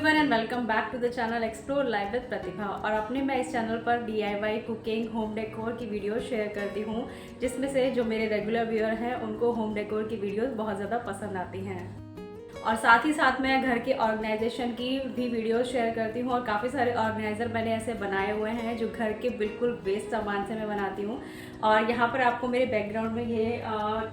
Everyone and welcome back to the channel explore life with Pratibha. और अपने मैं इस चैनल पर DIY कुकिंग होम डेकोर की वीडियो शेयर करती हूँ, जिसमें से जो मेरे रेगुलर व्यूअर हैं उनको होम डेकोर की वीडियोस बहुत ज़्यादा पसंद आती हैं। और साथ ही साथ मैं घर के ऑर्गेनाइजेशन की भी वीडियो शेयर करती हूँ। और काफ़ी सारे ऑर्गेनाइज़र मैंने ऐसे बनाए हुए हैं जो घर के बिल्कुल वेस्ट सामान से मैं बनाती हूँ। और यहाँ पर आपको मेरे बैकग्राउंड में ये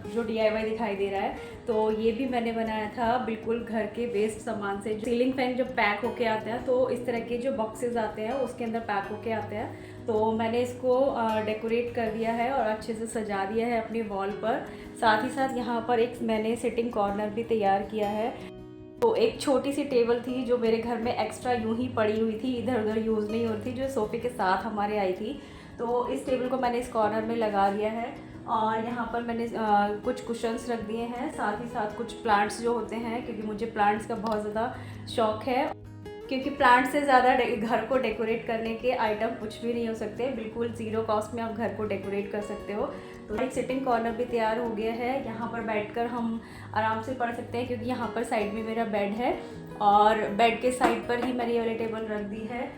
जो DIY दिखाई दे रहा है, तो ये भी मैंने बनाया था बिल्कुल घर के वेस्ट सामान से। सीलिंग फैन जब पैक होके आते हैं तो इस तरह के जो बॉक्सेस आते हैं उसके अंदर पैक होके आते हैं, तो मैंने इसको डेकोरेट कर दिया है और अच्छे से सजा दिया है अपनी वॉल पर। साथ ही साथ यहाँ पर एक मैंने सिटिंग कॉर्नर भी तैयार किया है। तो एक छोटी सी टेबल थी जो मेरे घर में एक्स्ट्रा यूं ही पड़ी हुई थी, इधर उधर यूज़ नहीं हो रही थी, जो सोफ़े के साथ हमारे आई थी। तो इस टेबल को मैंने इस कॉर्नर में लगा दिया है और यहाँ पर मैंने कुछ कुशन्स रख दिए हैं। साथ ही साथ कुछ प्लांट्स जो होते हैं, क्योंकि मुझे प्लांट्स का बहुत ज़्यादा शौक़ है, क्योंकि प्लांट से ज़्यादा घर को डेकोरेट करने के आइटम कुछ भी नहीं हो सकते। बिल्कुल ज़ीरो कॉस्ट में आप घर को डेकोरेट कर सकते हो। तो एक सिटिंग कॉर्नर भी तैयार हो गया है। यहाँ पर बैठकर हम आराम से पढ़ सकते हैं, क्योंकि यहाँ पर साइड में मेरा बेड है और बेड के साइड पर ही मैंने ये वाली टेबल रख दी है।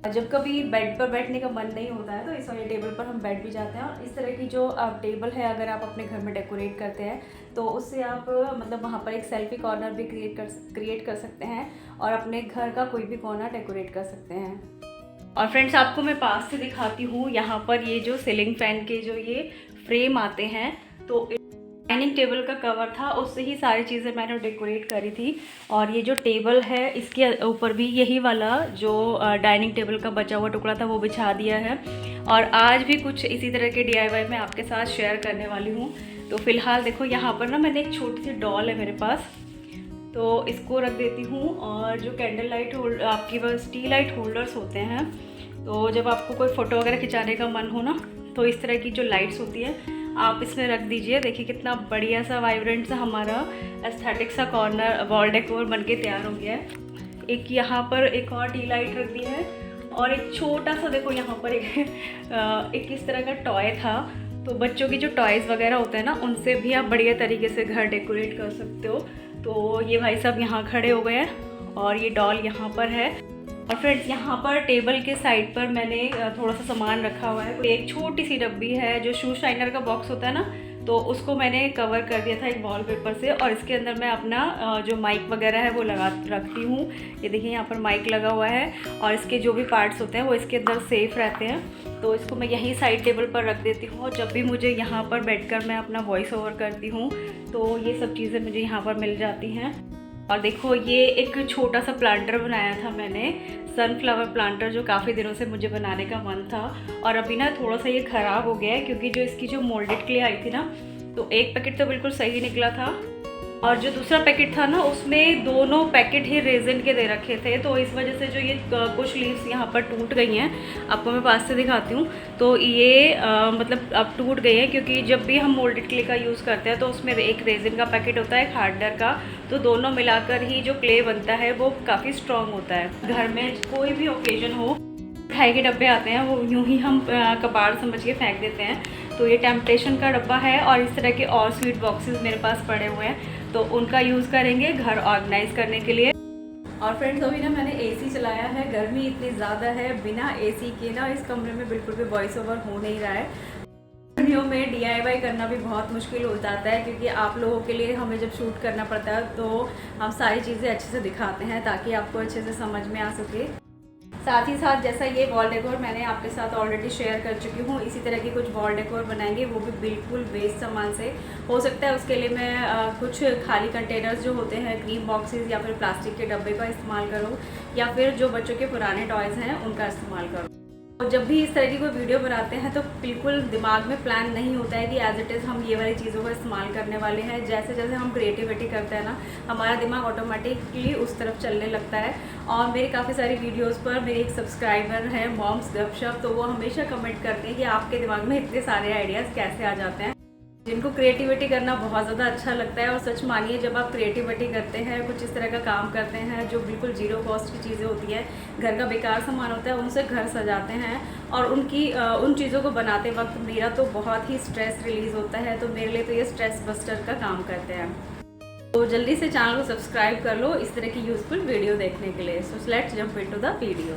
जब कभी बेड पर बैठने का मन नहीं होता है तो इस वाले टेबल पर हम बैठ भी जाते हैं। और इस तरह की जो टेबल है, अगर आप अपने घर में डेकोरेट करते हैं तो उससे आप मतलब वहाँ पर एक सेल्फी कॉर्नर भी क्रिएट कर सकते हैं और अपने घर का कोई भी कॉर्नर डेकोरेट कर सकते हैं। और फ्रेंड्स, आपको मैं पास से दिखाती हूँ। यहाँ पर ये जो सीलिंग फैन के जो ये फ्रेम आते हैं, तो डाइनिंग टेबल का कवर था, उससे ही सारी चीज़ें मैंने डेकोरेट करी थी। और ये जो टेबल है इसके ऊपर भी यही वाला जो डाइनिंग टेबल का बचा हुआ टुकड़ा था वो बिछा दिया है। और आज भी कुछ इसी तरह के DIY मैं आपके साथ शेयर करने वाली हूँ। तो फिलहाल देखो, यहाँ पर ना मैंने एक छोटी सी डॉल है मेरे पास, तो इसको रख देती हूँ। और जो कैंडल लाइट होल्डर, आपके पास टी लाइट होल्डर्स होते हैं, तो जब आपको कोई फ़ोटो वगैरह खिंचाने का मन हो ना, तो इस तरह की जो लाइट्स होती है आप इसमें रख दीजिए। देखिए कितना बढ़िया सा वाइब्रेंट सा हमारा एस्थेटिक सा कॉर्नर वॉल डेकोर बनके तैयार हो गया है। एक यहाँ पर एक और टी लाइट रख दी है और एक छोटा सा, देखो यहाँ पर एक इस तरह का टॉय था। तो बच्चों की जो टॉयज़ वगैरह होते हैं ना, उनसे भी आप बढ़िया तरीके से घर डेकोरेट कर सकते हो। तो ये भाई साहब यहाँ खड़े हो गए हैं और ये डॉल यहाँ पर है। और फ्रेंड्स, यहाँ पर टेबल के साइड पर मैंने थोड़ा सा सामान रखा हुआ है। एक छोटी सी डब्बी है, जो शू शाइनर का बॉक्स होता है ना, तो उसको मैंने कवर कर दिया था एक वॉलपेपर से। और इसके अंदर मैं अपना जो माइक वगैरह है वो रखती हूँ। ये देखिए यहाँ पर माइक लगा हुआ है और इसके जो भी पार्ट्स होते हैं वो इसके अंदर सेफ रहते हैं। तो इसको मैं यहीं साइड टेबल पर रख देती हूँ। और जब भी मुझे यहाँ पर बैठकर मैं अपना वॉइस ओवर करती हूँ तो ये सब चीज़ें मुझे यहाँ पर मिल जाती हैं। और देखो, ये एक छोटा सा प्लांटर बनाया था मैंने, सनफ्लावर प्लांटर, जो काफ़ी दिनों से मुझे बनाने का मन था। और अभी ना थोड़ा सा ये ख़राब हो गया है, क्योंकि जो इसकी जो मोल्डेड क्ले आई थी ना, तो एक पैकेट तो बिल्कुल सही निकला था और जो दूसरा पैकेट था ना, उसमें दोनों पैकेट ही रेजिन के दे रखे थे। तो इस वजह से जो ये कुछ लीव्स यहाँ पर टूट गई हैं। आपको मैं पास से दिखाती हूँ। तो ये मतलब अब टूट गई हैं, क्योंकि जब भी हम मोल्डेड क्ले का यूज़ करते हैं तो उसमें एक रेजिन का पैकेट होता है, एक हार्डनर का, तो दोनों मिलाकर ही जो क्ले बनता है वो काफ़ी स्ट्रॉन्ग होता है। घर में कोई भी ओकेजन हो, मिठाई के डब्बे आते हैं वो यूं ही हम कबाड़ समझ के फेंक देते हैं। तो ये टेम्पटेशन का डब्बा है और इस तरह के और स्वीट बॉक्सेस मेरे पास पड़े हुए हैं, तो उनका यूज़ करेंगे घर ऑर्गेनाइज करने के लिए। और फ्रेंड्स, अभी ना मैंने AC चलाया है। गर्मी इतनी ज़्यादा है, बिना AC के ना इस कमरे में बिल्कुल भी वॉइस ओवर हो नहीं रहा है। गर्मियों में DIY करना भी बहुत मुश्किल हो जाता है, क्योंकि आप लोगों के लिए हमें जब शूट करना पड़ता है तो हम सारी चीज़ें अच्छे से दिखाते हैं ताकि आपको अच्छे से समझ में आ सके। साथ ही साथ जैसा ये वॉल डेकोर मैंने आपके साथ ऑलरेडी शेयर कर चुकी हूँ, इसी तरह की कुछ वॉल डेकोर बनाएंगे, वो भी बिल्कुल वेस्ट सामान से। हो सकता है उसके लिए मैं कुछ खाली कंटेनर्स जो होते हैं, क्रीम बॉक्सेस या फिर प्लास्टिक के डब्बे का इस्तेमाल करूँ, या फिर जो बच्चों के पुराने टॉयज़ हैं उनका इस्तेमाल करूँ। और जब भी इस तरह की कोई वीडियो बनाते हैं तो बिल्कुल दिमाग में प्लान नहीं होता है कि एज इट इज़ हम ये वाली चीज़ों का इस्तेमाल करने वाले हैं। जैसे जैसे हम क्रिएटिविटी करते हैं ना, हमारा दिमाग ऑटोमेटिकली उस तरफ चलने लगता है। और मेरी काफ़ी सारी वीडियोस पर मेरी एक सब्सक्राइबर है, मॉम्स गपशप, तो वो हमेशा कमेंट करते हैं कि आपके दिमाग में इतने सारे आइडियाज़ कैसे आ जाते हैं। जिनको क्रिएटिविटी करना बहुत ज़्यादा अच्छा लगता है। और सच मानिए, जब आप क्रिएटिविटी करते हैं, कुछ इस तरह का काम करते हैं जो बिल्कुल ज़ीरो कॉस्ट की चीज़ें होती है, घर का बेकार सामान होता है, उनसे घर सजाते हैं और उन चीज़ों को बनाते वक्त मेरा तो बहुत ही स्ट्रेस रिलीज़ होता है। तो मेरे लिए तो ये स्ट्रेस बस्टर का काम करते हैं। तो जल्दी से चैनल को सब्सक्राइब कर लो इस तरह की यूज़फुल वीडियो देखने के लिए। So let's jump into the video.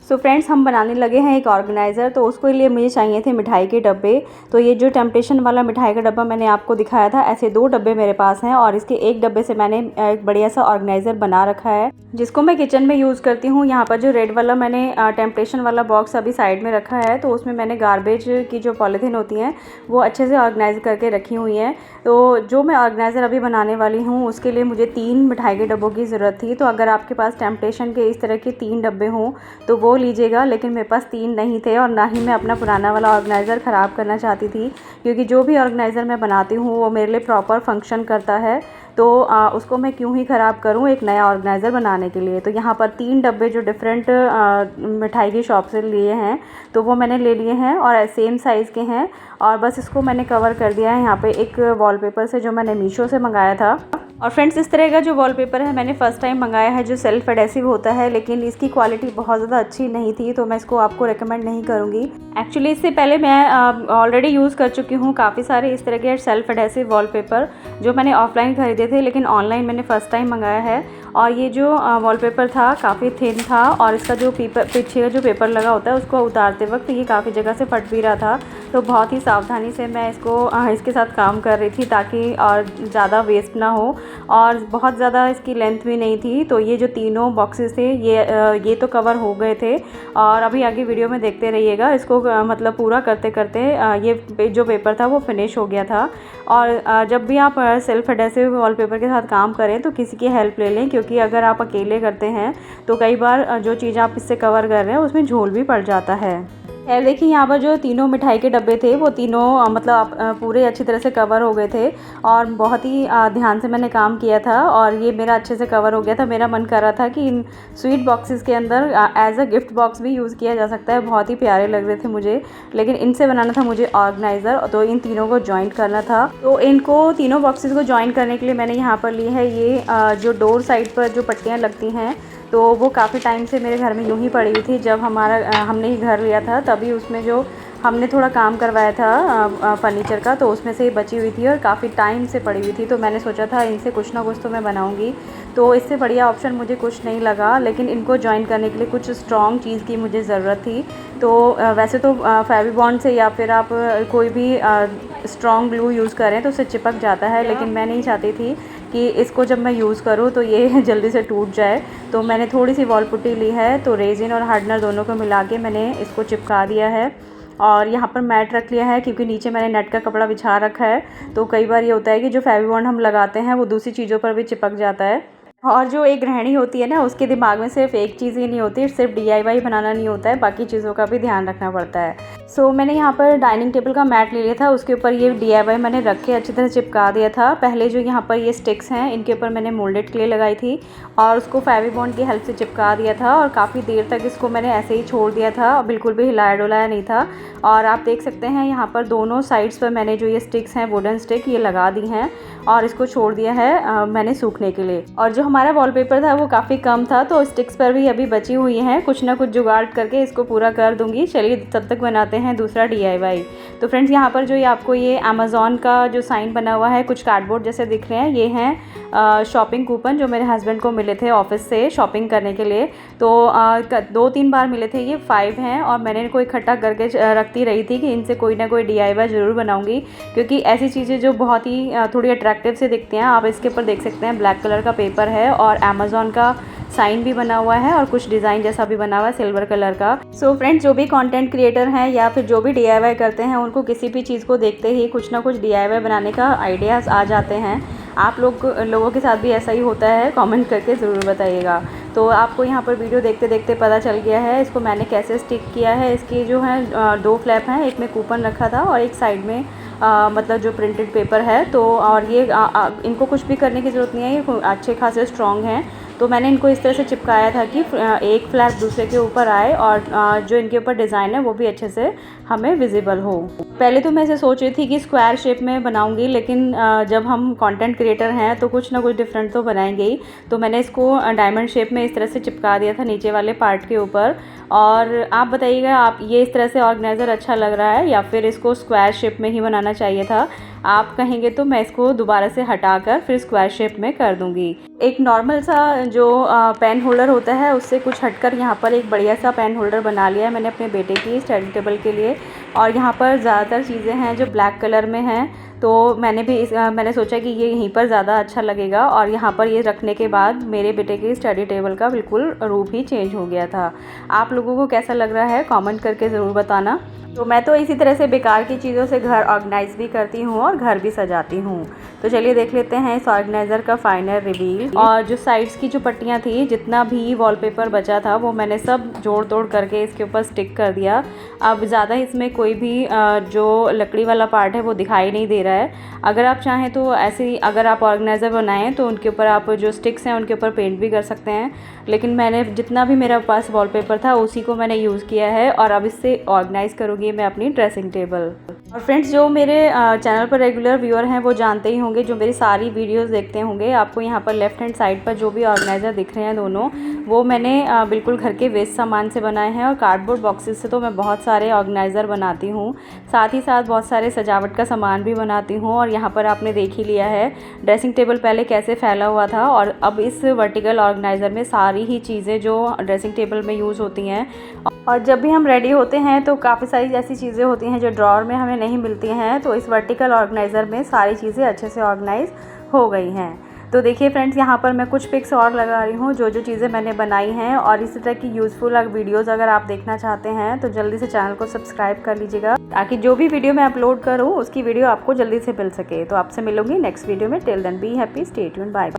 So friends, हम बनाने लगे हैं एक ऑर्गेनाइज़र। तो उसके लिए मुझे चाहिए थे मिठाई के डब्बे। तो ये जो टेम्पटेशन वाला मिठाई का डब्बा मैंने आपको दिखाया था, ऐसे 2 डब्बे मेरे पास हैं और इसके एक डब्बे से मैंने एक बढ़िया सा ऑर्गेनाइज़र बना रखा है जिसको मैं किचन में यूज़ करती हूँ। यहाँ पर जो रेड वाला मैंने टेम्पटेशन वाला बॉक्स अभी साइड में रखा है, तो उसमें मैंने गार्बेज की जो पॉलीथीन होती हैं वो अच्छे से ऑर्गेनाइज करके रखी हुई हैं। तो जो मैं ऑर्गेनाइज़र अभी बनाने वाली हूँ उसके लिए मुझे 3 मिठाई के डब्बों की ज़रूरत थी। तो अगर आपके पास टेम्पटेशन के इस तरह के 3 डब्बे हों तो वो लीजिएगा, लेकिन मेरे पास 3 नहीं थे और ना ही मैं अपना पुराना वाला ऑर्गेनाइज़र ख़राब करना चाहती थी, क्योंकि जो भी ऑर्गेनाइज़र मैं बनाती हूँ वो मेरे लिए प्रॉपर फंक्शन करता है। तो उसको मैं क्यों ही ख़राब करूँ एक नया ऑर्गेनाइज़र बनाने के लिए। तो यहाँ पर 3 डब्बे जो डिफरेंट मिठाई की शॉप से लिए हैं तो वो मैंने ले लिए हैं और सेम साइज़ के हैं। और बस इसको मैंने कवर कर दिया है यहाँ पे एक वॉलपेपर से जो मैंने मीशो से मंगाया था। और फ्रेंड्स, इस तरह का जो वॉलपेपर है मैंने फ़र्स्ट टाइम मंगाया है, जो सेल्फ एडेसिव होता है, लेकिन इसकी क्वालिटी बहुत ज़्यादा अच्छी नहीं थी, तो मैं इसको आपको रेकमेंड नहीं करूँगी। एक्चुअली इससे पहले मैं ऑलरेडी यूज़ कर चुकी हूँ काफ़ी सारे इस तरह के सेल्फ एडेसिव वॉलपेपर जो मैंने ऑफलाइन खरीदे थे, लेकिन ऑनलाइन मैंने फ़र्स्ट टाइम मंगाया है। और ये जो वॉलपेपर था काफ़ी थिन था और इसका जो पीछे का जो पेपर लगा होता है उसको उतारते वक्त ये काफ़ी जगह से फट भी रहा था। तो बहुत ही सावधानी से मैं इसके साथ काम कर रही थी ताकि और ज़्यादा वेस्ट ना हो, और बहुत ज़्यादा इसकी लेंथ भी नहीं थी। तो ये जो तीनों बॉक्सेस थे ये तो कवर हो गए थे। और अभी आगे वीडियो में देखते रहिएगा, इसको मतलब पूरा करते करते ये जो पेपर था वो फिनिश हो गया था। और जब भी आप सेल्फ एडेसिव वॉलपेपर के साथ काम करें तो किसी की हेल्प ले लें, क्योंकि अगर आप अकेले करते हैं तो कई बार जो चीज़ आप इससे कवर कर रहे हैं उसमें झोल भी पड़ जाता है। खैर देखिए, यहाँ पर जो तीनों मिठाई के डब्बे थे वो तीनों मतलब पूरे अच्छी तरह से कवर हो गए थे और बहुत ही ध्यान से मैंने काम किया था और ये मेरा अच्छे से कवर हो गया था। मेरा मन कर रहा था कि इन स्वीट बॉक्सेस के अंदर एज अ गिफ्ट बॉक्स भी यूज़ किया जा सकता है, बहुत ही प्यारे लग रहे थे मुझे। लेकिन इनसे बनाना था मुझे ऑर्गेनाइज़र, तो इन तीनों को जॉइंट करना था। तो इनको तीनों बॉक्सेस को जॉइंट करने के लिए मैंने यहाँ पर ली है ये जो डोर साइड पर जो पट्टियाँ लगती हैं, तो वो काफ़ी टाइम से मेरे घर में यूँ ही पड़ी हुई थी। जब हमने ही घर लिया था तभी उसमें जो हमने थोड़ा काम करवाया था फर्नीचर का, तो उसमें से ही बची हुई थी और काफ़ी टाइम से पड़ी हुई थी। तो मैंने सोचा था इनसे कुछ ना कुछ तो मैं बनाऊंगी, तो इससे बढ़िया ऑप्शन मुझे कुछ नहीं लगा। लेकिन इनको जॉइन करने के लिए कुछ स्ट्रॉन्ग चीज़ की मुझे ज़रूरत थी। तो वैसे तो फेविबॉन्ड से या फिर आप कोई भी स्ट्रॉन्ग ग्लू यूज़ करें तो उससे चिपक जाता है, लेकिन मैं नहीं चाहती थी कि इसको जब मैं यूज़ करूँ तो ये जल्दी से टूट जाए। तो मैंने थोड़ी सी वॉल पुट्टी ली है, तो रेजिन और हार्डनर दोनों को मिला के मैंने इसको चिपका दिया है। और यहाँ पर मैट रख लिया है क्योंकि नीचे मैंने नेट का कपड़ा बिछा रखा है। तो कई बार ये होता है कि जो फेविबॉन्ड हम लगाते हैं वो दूसरी चीज़ों पर भी चिपक जाता है। और जो एक गृहिणी होती है ना, उसके दिमाग में सिर्फ एक चीज़ ही नहीं होती, सिर्फ DIY बनाना नहीं होता है, बाकी चीज़ों का भी ध्यान रखना पड़ता है। सो मैंने यहाँ पर डाइनिंग टेबल का मैट ले लिया था, उसके ऊपर ये DIY मैंने रख के अच्छी तरह चिपका दिया था। पहले जो यहाँ पर ये स्टिक्स हैं इनके ऊपर मैंने मोल्डेड क्ले लगाई थी और उसको फेविबॉन्ड की हेल्प से चिपका दिया था और काफ़ी देर तक इसको मैंने ऐसे ही छोड़ दिया था, बिल्कुल भी हिलाया डुलाया नहीं था। और आप देख सकते हैं यहाँ पर दोनों साइड्स पर मैंने जो ये स्टिक्स हैं वुडन स्टिक ये लगा दी हैं और इसको छोड़ दिया है मैंने सूखने के लिए। और जो हमारा वॉलपेपर था वो काफ़ी कम था, तो स्टिक्स पर भी अभी बची हुई हैं, कुछ ना कुछ जुगाड़ करके इसको पूरा कर दूंगी। चलिए तब तक बनाते हैं दूसरा DIY। तो फ्रेंड्स, यहाँ पर जो ये आपको ये अमेज़ॉन का जो साइन बना हुआ है, कुछ कार्डबोर्ड जैसे दिख रहे हैं, ये हैं शॉपिंग कूपन जो मेरे हस्बैंड को मिले थे ऑफिस से शॉपिंग करने के लिए। तो 2-3 बार मिले थे, ये 5 हैं और मैंने इनको इकट्ठा करके रखती रही थी कि इनसे कोई ना कोई DIY ज़रूर बनाऊंगी, क्योंकि ऐसी चीज़ें जो बहुत ही थोड़ी अट्रैक्टिव से दिखती हैं। आप इसके ऊपर देख सकते हैं ब्लैक कलर का पेपर है और अमेज़ॉन का साइन भी बना हुआ है और कुछ डिज़ाइन जैसा भी बना हुआ है सिल्वर कलर का। सो फ्रेंड्स, जो भी कंटेंट क्रिएटर हैं या फिर जो भी DIY करते हैं उनको किसी भी चीज़ को देखते ही कुछ ना कुछ DIY बनाने का आइडियाज़ आ जाते हैं। आप लोगों के साथ भी ऐसा ही होता है? कमेंट करके ज़रूर बताइएगा। तो आपको यहाँ पर वीडियो देखते देखते पता चल गया है इसको मैंने कैसे स्टिक किया है। इसकी जो है 2 फ्लैप हैं, एक में कूपन रखा था और एक साइड में मतलब जो प्रिंटेड पेपर है। तो और ये इनको कुछ भी करने की ज़रूरत नहीं है, ये अच्छे खासे स्ट्रॉन्ग हैं। तो मैंने इनको इस तरह से चिपकाया था कि एक फ्लैप दूसरे के ऊपर आए और जो इनके ऊपर डिज़ाइन है वो भी अच्छे से हमें विजिबल हो। पहले तो मैं ऐसे सोच रही थी कि स्क्वायर शेप में बनाऊंगी, लेकिन जब हम कंटेंट क्रिएटर हैं तो कुछ ना कुछ डिफरेंट तो बनाएंगे ही। तो मैंने इसको डायमंड शेप में इस तरह से चिपका दिया था नीचे वाले पार्ट के ऊपर। और आप बताइएगा, आप ये इस तरह से ऑर्गेनाइज़र अच्छा लग रहा है या फिर इसको स्क्वायर शेप में ही बनाना चाहिए था? आप कहेंगे तो मैं इसको दोबारा से हटाकर फिर स्क्वायर शेप में कर दूँगी। एक नॉर्मल सा जो पेन होल्डर होता है उससे कुछ हटकर यहाँ पर एक बढ़िया सा पेन होल्डर बना लिया है मैंने अपने बेटे की स्टडी टेबल के लिए। और यहाँ पर ज़्यादातर चीज़ें हैं जो ब्लैक कलर में हैं, तो मैंने सोचा कि ये यहीं पर ज़्यादा अच्छा लगेगा। और यहाँ पर ये रखने के बाद मेरे बेटे के स्टडी टेबल का बिल्कुल रूप ही चेंज हो गया था। आप लोगों को कैसा लग रहा है कमेंट करके ज़रूर बताना। तो मैं तो इसी तरह से बेकार की चीज़ों से घर ऑर्गेनाइज़ भी करती हूँ और घर भी सजाती हूँ। तो चलिए देख लेते हैं इस ऑर्गेनाइज़र का फाइनल रिवील। और जो साइड्स की जो पट्टियाँ थी, जितना भी वॉलपेपर बचा था वो मैंने सब जोड़ तोड़ करके इसके ऊपर स्टिक कर दिया। अब ज़्यादा इसमें कोई भी जो लकड़ी वाला पार्ट है वो दिखाई नहीं दे रहा है। अगर आप चाहें तो ऐसे ही अगर आप ऑर्गेनाइज़र बनाएं तो उनके ऊपर आप जो स्टिक्स हैं उनके ऊपर पेंट भी कर सकते हैं, लेकिन मैंने जितना भी मेरे पास वॉलपेपर था उसी को मैंने यूज़ किया है। और अब इससे ऑर्गेनाइज़ करूँगी मैं अपनी ड्रेसिंग टेबल। और फ्रेंड्स, जो मेरे चैनल पर रेगुलर व्यूअर हैं वो जानते ही होंगे, जो मेरी सारी वीडियोस देखते होंगे, आपको यहाँ पर लेफ़्ट हैंड साइड पर जो भी ऑर्गेनाइज़र दिख रहे हैं दोनों, वो मैंने बिल्कुल घर के वेस्ट सामान से बनाए हैं। और कार्डबोर्ड बॉक्सेस से तो मैं बहुत सारे ऑर्गेनाइज़र बनाती हूँ, साथ ही साथ बहुत सारे सजावट का सामान भी बनाती हूँ। और यहाँ पर आपने देख ही लिया है ड्रेसिंग टेबल पहले कैसे फैला हुआ था, और अब इस वर्टिकल ऑर्गेनाइज़र में सारी ही चीज़ें जो ड्रेसिंग टेबल में यूज़ होती हैं। और जब भी हम रेडी होते हैं तो काफ़ी सारी ऐसी चीज़ें होती हैं जो ड्रॉअर में हमें नहीं मिलती हैं, तो इस वर्टिकल ऑर्गेनाइज़र में सारी चीज़ें अच्छे से ऑर्गेनाइज़ हो गई हैं। तो देखिए फ्रेंड्स, यहाँ पर मैं कुछ पिक्स और लगा रही हूँ जो चीज़ें मैंने बनाई हैं। और इसी तरह की यूज़फुल वीडियोज़ अगर आप देखना चाहते हैं तो जल्दी से चैनल को सब्सक्राइब कर लीजिएगा, ताकि जो भी वीडियो मैं अपलोड करूँ उसकी वीडियो आपको जल्दी से मिल सके। तो आपसे मिलूंगी नेक्स्ट वीडियो में। Till then be happy, stay tuned, bye.